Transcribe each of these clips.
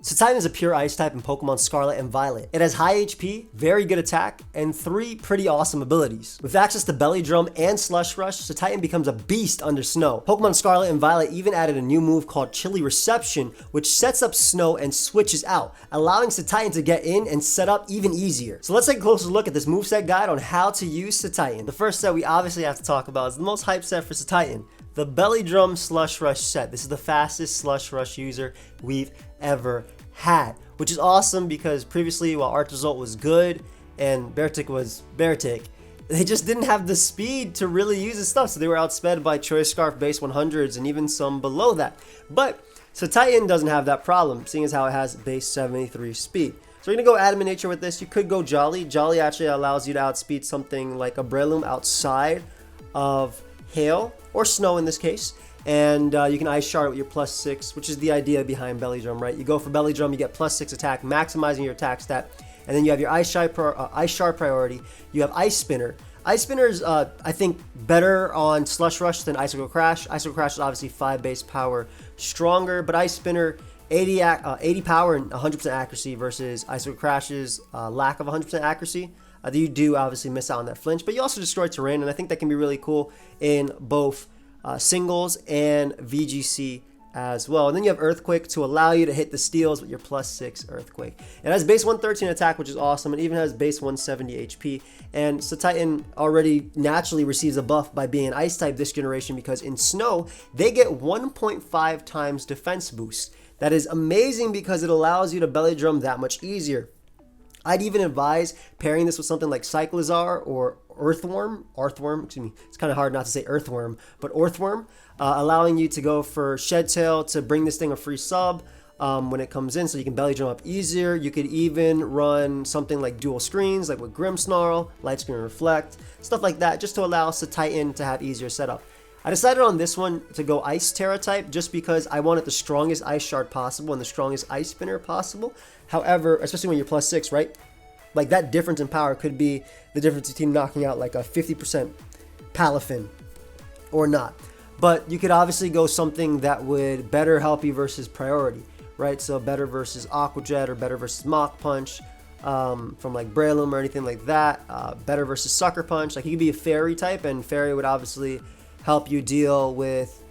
Cetitan is a pure ice type in Pokemon Scarlet and Violet. It has high HP, very good attack, and 3 pretty awesome abilities. With access to Belly Drum and Slush Rush, Cetitan becomes a beast under snow. Pokemon Scarlet and Violet even added a new move called Chilly Reception, which sets up snow and switches out, allowing Cetitan to get in and set up even easier. So let's take a closer look at this moveset guide on how to use Cetitan. The first set we obviously have to talk about is the most hype set for Cetitan, the Belly Drum Slush Rush set. This is the fastest Slush Rush user we've ever had, which is awesome because previously, while Arctozolt was good and Beartic was Beartic, they just didn't have the speed to really use his stuff, so they were outsped by Choice Scarf base 100s and even some below that. But Cetitan doesn't have that problem, seeing as how it has base 73 speed. So we're going to go Adamant Nature with this. You could go Jolly. Jolly actually allows you to outspeed something like a Breloom outside of hail or snow in this case. And you can Ice Shard with your +6, which is the idea behind Belly Drum, right? You go for Belly Drum, you get +6 attack, maximizing your attack stat. And then you have your Ice Shard priority. You have Ice Spinner. Ice Spinner is, I think, better on Slush Rush than Icicle Crash. Icicle Crash is obviously 5 base power stronger, but Ice Spinner, 80 power and 100% accuracy versus Icicle Crash's lack of 100% accuracy. You do obviously miss out on that flinch, but you also destroy terrain, and I think that can be really cool in both singles and VGC as well. And then you have Earthquake to allow you to hit the steals with your +6 Earthquake. It has base 113 attack, which is awesome. It even has base 170 HP. And Cetitan already naturally receives a buff by being an ice type this generation because in snow, they get 1.5 times defense boost. That is amazing because it allows you to Belly Drum that much easier. I'd even advise pairing this with something like Cyclizar or Earthworm, excuse me, it's kind of hard not to say Earthworm, but Earthworm, allowing you to go for Shed Tail to bring this thing a free sub when it comes in, so you can Belly Drum up easier. You could even run something like Dual Screens, like with Grimmsnarl, Light Screen Reflect, stuff like that, just to allow Cetitan to have easier setup. I decided on this one to go Ice Terra type just because I wanted the strongest Ice Shard possible and the strongest Ice Spinner possible. However, especially when you're +6, right? Like that difference in power could be the difference between knocking out like a 50% Palafin or not. But you could obviously go something that would better help you versus priority, right? So better versus Aqua Jet or better versus Mach Punch from like Breloom or anything like that. Better versus Sucker Punch. Like you could be a Fairy type, and Fairy would obviously help you deal with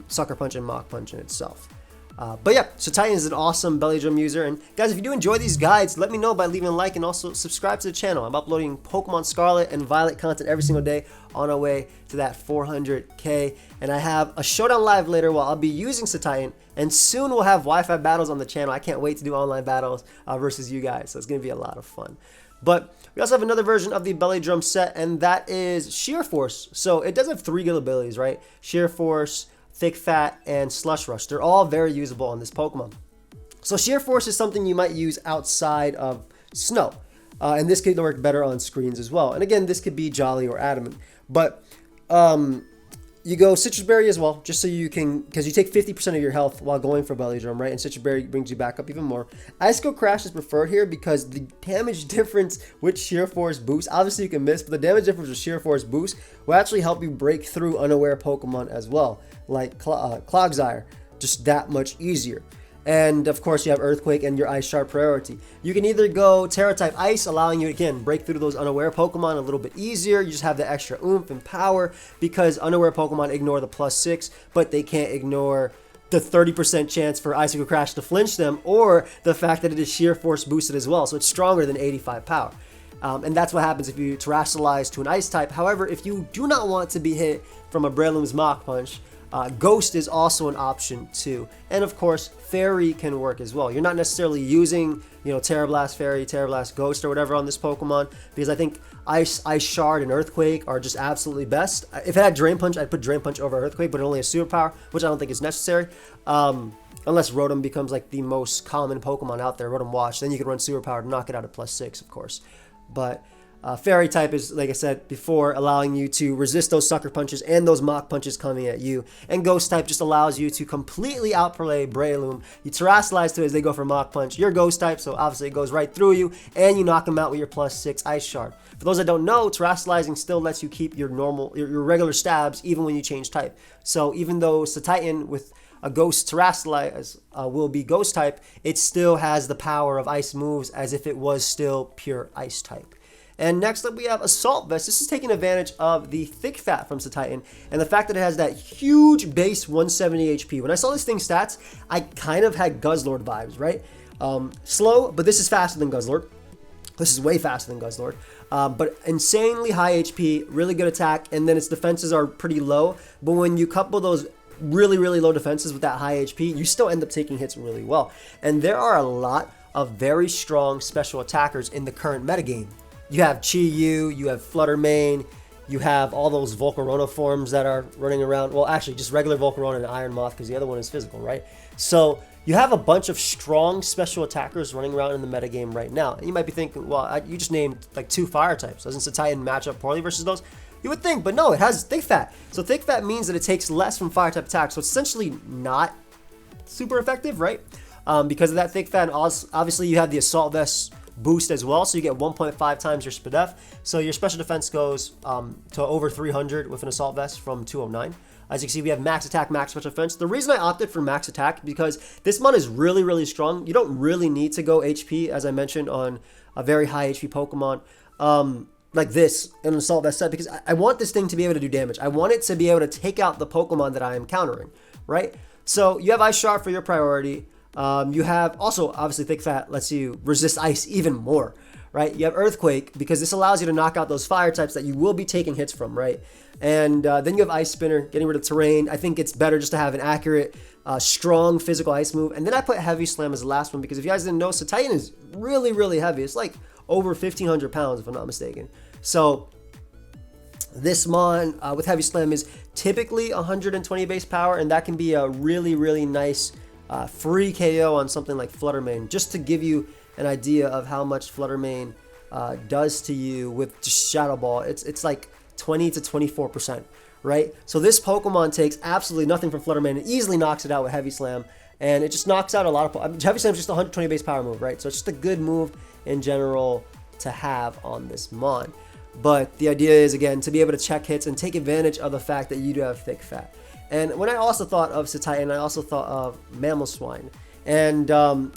Sucker Punch and Mach Punch in itself. But yeah, Cetitan is an awesome Belly Drum user. And guys, if you do enjoy these guides, let me know by leaving a like and also subscribe to the channel. I'm uploading Pokemon Scarlet and Violet content every single day on our way to that 400K. And I have a showdown live later while I'll be using Cetitan. And soon we'll have Wi-Fi battles on the channel. I can't wait to do online battles versus you guys. So it's going to be a lot of fun. But we also have another version of the Belly Drum set, and that is Sheer Force. So it does have 3 good abilities, right? Sheer Force, Thick Fat, and Slush Rush. They're all very usable on this Pokemon. So Sheer Force is something you might use outside of snow. And this could work better on screens as well. And again, this could be Jolly or Adamant. But you go Citrus Berry as well, just so you can, because you take 50% of your health while going for Belly Drum, right? And Citrus Berry brings you back up even more. Icicle Crash is preferred here because the damage difference with Sheer Force boost, obviously you can miss, but the damage difference with Sheer Force boost will actually help you break through unaware Pokemon as well, like Clogzire, just that much easier. And of course you have Earthquake and your Ice Shard priority. You can either go Terra type Ice, allowing you again break through those unaware Pokemon a little bit easier. You just have the extra oomph and power because unaware Pokemon ignore the +6, but they can't ignore the 30% chance for Icicle Crash to flinch them, or the fact that it is Sheer Force boosted as well, so it's stronger than 85 power. And that's what happens if you Terrasilize to an Ice type. However, if you do not want to be hit from a Breloom's Mach Punch, Ghost is also an option too. And of course, Fairy can work as well. You're not necessarily using, Terra Blast Fairy, Terra Blast Ghost or whatever on this Pokemon, because I think Ice Shard and Earthquake are just absolutely best. If it had Drain Punch, I'd put Drain Punch over Earthquake, but it only has superpower, which I don't think is necessary. Unless Rotom becomes like the most common Pokemon out there, Rotom Wash, then you can run superpower to knock it out at +6, of course. But Fairy type is, like I said before, allowing you to resist those Sucker Punches and those Mach Punches coming at you. And Ghost type just allows you to completely outplay Breloom. You Terrasilize to it as they go for Mach Punch. You're Ghost type, so obviously it goes right through you, and you knock them out with your +6 Ice Shard. For those that don't know, Terrasilizing still lets you keep your regular stabs even when you change type. So even though Cetitan with a Ghost Terrestrialize will be Ghost type, it still has the power of Ice moves as if it was still pure Ice type. And next up we have Assault Vest. This is taking advantage of the thick fat from Cetitan and the fact that it has that huge base 170 HP. When I saw this thing's stats, I kind of had Guzzlord vibes, right? Slow, but this is faster than Guzzlord. This is way faster than Guzzlord. But insanely high HP, really good attack, and then its defenses are pretty low. But when you couple those really, really low defenses with that high HP, you still end up taking hits really well. And there are a lot of very strong special attackers in the current metagame. You have Chi-Yu, you have Fluttermane, you have all those Volcarona forms that are running around. Well, actually, just regular Volcarona and Iron Moth, because the other one is physical, right? So you have a bunch of strong special attackers running around in the metagame right now. And you might be thinking, well, you just named like 2 fire types. Doesn't Cetitan match up poorly versus those? You would think, but no, it has thick fat. So thick fat means that it takes less from fire type attacks. So it's essentially not super effective, right? Because of that thick fat. And obviously, you have the Assault Vest boost as well, so you get 1.5 times your SPDF. So your special defense goes to over 300 with an Assault Vest from 209. As you can see, we have max attack, max special defense. The reason I opted for max attack because this mon is really, really strong. You don't really need to go HP, as I mentioned, on a very high HP Pokemon like this in an Assault Vest set, because I want this thing to be able to do damage. I want it to be able to take out the Pokemon that I am countering, right? So you have Ice Shard for your priority. You have also, obviously, thick fat lets you resist ice even more, right? You have Earthquake because this allows you to knock out those fire types that you will be taking hits from, right? And then you have Ice Spinner, getting rid of terrain. I think it's better just to have an accurate, strong physical ice move. And then I put Heavy Slam as the last one because if you guys didn't know, Cetitan is really, really heavy. It's like over 1,500 pounds, if I'm not mistaken. So this mon with Heavy Slam is typically 120 base power, and that can be a really, really nice free KO on something like Fluttermane, just to give you an idea of how much Fluttermane does to you with just Shadow Ball. It's like 20 to 24%, right? So this Pokemon takes absolutely nothing from Fluttermane and easily knocks it out with Heavy Slam, and it just knocks out a lot of Heavy Slam is just a 120 base power move, right? So it's just a good move in general to have on this mon. But the idea is, again, to be able to check hits and take advantage of the fact that you do have thick fat. And when I also thought of Cetitan, I also thought of Mamoswine. And,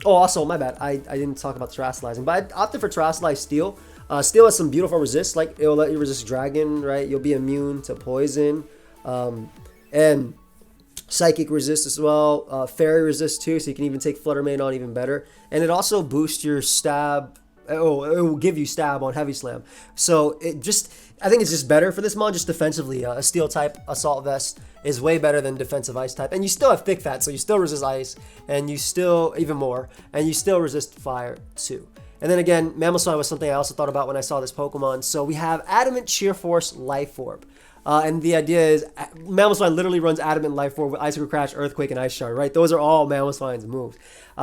also, my bad, I didn't talk about Terrestrializing, but I opted for Terrestrialize Steel. Steel has some beautiful resist, like it'll let you resist Dragon, right? You'll be immune to Poison. And Psychic resist as well. Fairy resist too, so you can even take Fluttermane on even better. And it also boosts your stab. Oh, it will give you stab on Heavy Slam. So I think it's just better for this mon, just defensively. A Steel type Assault Vest is way better than defensive Ice type. And you still have thick fat, so you still resist Ice, and you still, even more, and you still resist Fire too. And then again, Mamoswine was something I also thought about when I saw this Pokemon. So we have Adamant, Sheer Force, Life Orb. And the idea is, Mamoswine literally runs Adamant, Life Orb with Icicle Crash, Earthquake, and Ice Shard, right? Those are all Mamoswine's moves.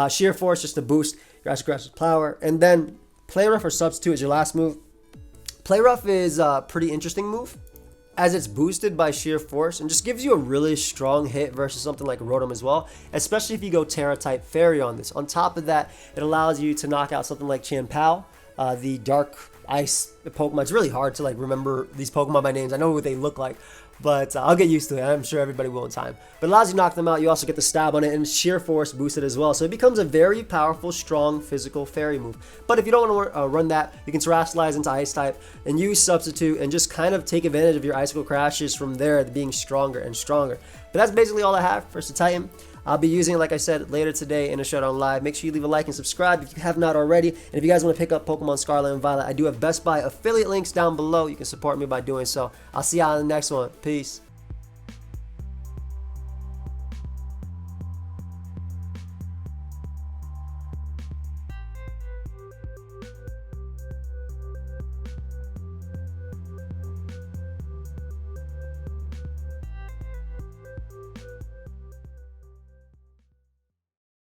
Sheer Force just to boost your Icicle Crash's power. And then Play Rough or Substitute is your last move. Play Rough is a pretty interesting move, as it's boosted by Sheer Force and just gives you a really strong hit versus something like Rotom as well, especially if you go Terra type Fairy on this. On top of that, it allows you to knock out something like Chanpao, the Dark Ice Pokemon. It's really hard to like remember these Pokemon by names. I know what they look like, but I'll get used to it. I'm sure everybody will in time. But it allows you to knock them out. You also get the stab on it, and Sheer Force boosted as well. So it becomes a very powerful, strong, physical fairy move. But if you don't want to run that, you can Terrestrialize into Ice type and use Substitute and just kind of take advantage of your Icicle Crashes from there, being stronger and stronger. But that's basically all I have for Cetitan. I'll be using it, like I said, later today in a Showdown Live. Make sure you leave a like and subscribe if you have not already. And if you guys want to pick up Pokemon Scarlet and Violet, I do have Best Buy affiliate links down below. You can support me by doing so. I'll see y'all in the next one. Peace.